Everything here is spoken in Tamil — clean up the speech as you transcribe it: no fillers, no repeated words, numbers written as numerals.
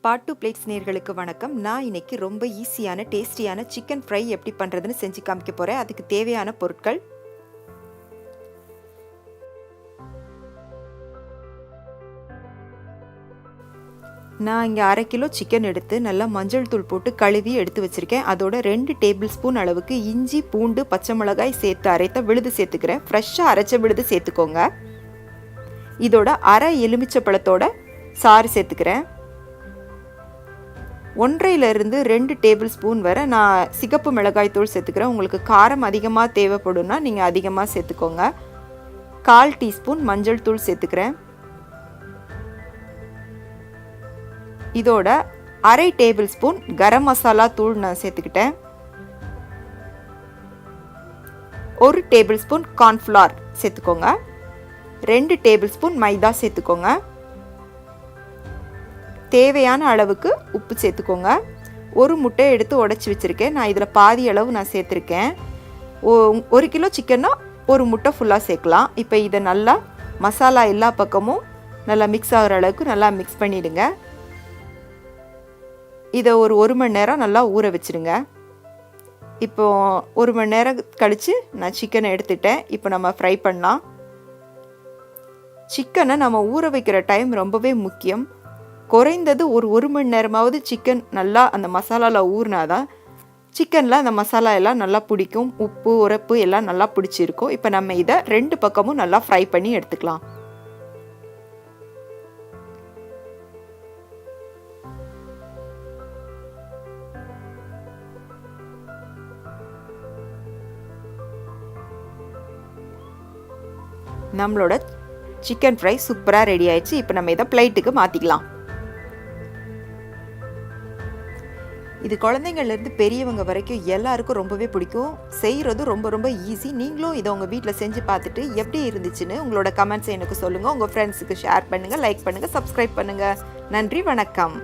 பார்ட் 2 பிளேட்ஸ் நேயர்களுக்கு வணக்கம். நான் இன்னைக்கு ரொம்ப ஈஸியான டேஸ்டியான சிக்கன் ஃப்ரை எப்படி பண்ணுறதுன்னு செஞ்சு காமிக்க போகிறேன். அதுக்கு தேவையான பொருட்கள்: நான் இங்கே 1/2 கிலோ சிக்கன் எடுத்து நல்லா மஞ்சள் தூள் போட்டு கழுவி எடுத்து வச்சுருக்கேன். அதோட 2 டேபிள் ஸ்பூன் அளவுக்கு இஞ்சி, பூண்டு, பச்சை மிளகாய் சேர்த்து அரைத்த விழுது சேர்த்துக்கிறேன். ஃப்ரெஷ்ஷாக அரைச்ச விழுது சேர்த்துக்கோங்க. இதோட அரை எலுமிச்சை பழத்தோட சாறு சேர்த்துக்கிறேன். 1.5 to 2 டேபிள் ஸ்பூன் வரை நான் சிகப்பு மிளகாய் தூள் சேர்த்துக்கிறேன். உங்களுக்கு காரம் அதிகமாக தேவைப்படும்னா நீங்கள் அதிகமாக சேர்த்துக்கோங்க. 1/4 டீஸ்பூன் மஞ்சள் தூள் சேர்த்துக்கிறேன். இதோட அரை டேபிள் ஸ்பூன் கரம் மசாலா தூள் நான் சேர்த்துக்கிட்டேன். 1 டேபிள் ஸ்பூன் கார்ன்ஃப்ளவர் சேர்த்துக்கோங்க. 2 டேபிள் ஸ்பூன் மைதா சேர்த்துக்கோங்க. தேவையான அளவுக்கு உப்பு சேர்த்துக்கோங்க. ஒரு முட்டையை எடுத்து உடச்சி வச்சுருக்கேன். நான் இதில் பாதி அளவு நான் சேர்த்துருக்கேன். 1 கிலோ சிக்கன்னா ஒரு முட்டை ஃபுல்லாக சேர்க்கலாம். இப்போ இதை நல்லா மசாலா எல்லா பக்கமும் நல்லா மிக்ஸ் ஆகிற அளவுக்கு நல்லா மிக்ஸ் பண்ணிவிடுங்க. இதை ஒரு 1 மணி நேரம் நல்லா ஊற வச்சுருங்க. இப்போ 1 மணி நேரம் கழித்து நான் சிக்கனை எடுத்துட்டேன். இப்போ நம்ம ஃப்ரை பண்ணலாம். சிக்கனை நம்ம ஊற வைக்கிற டைம் ரொம்பவே முக்கியம். குறைந்தது ஒரு 1 மணி நேரமாவது சிக்கன் நல்லா அந்த மசாலாவில் ஊறினாதான் சிக்கனில் அந்த மசாலா எல்லாம் நல்லா பிடிக்கும். உப்பு, உரப்பு எல்லாம் நல்லா பிடிச்சிருக்கும். இப்போ நம்ம இதை 2 பக்கமும் நல்லா ஃப்ரை பண்ணி எடுத்துக்கலாம். நம்மளோட சிக்கன் ஃப்ரை சூப்பராக ரெடி ஆயிடுச்சு. இப்போ நம்ம இதை பிளேட்டுக்கு மாற்றிக்கலாம். இது குழந்தைங்கள்லேருந்து பெரியவங்க வரைக்கும் எல்லாருக்கும் ரொம்பவே பிடிக்கும். செய்கிறது ரொம்ப ரொம்ப ஈஸி. நீங்களும் இதை உங்கள் வீட்டில் செஞ்சு பார்த்துட்டு எப்படி இருந்துச்சுன்னு உங்களோட கமெண்ட்ஸை எனக்கு சொல்லுங்கள். உங்கள் ஃப்ரெண்ட்ஸுக்கு ஷேர் பண்ணுங்கள், லைக் பண்ணுங்கள், சப்ஸ்கிரைப் பண்ணுங்கள். நன்றி, வணக்கம்.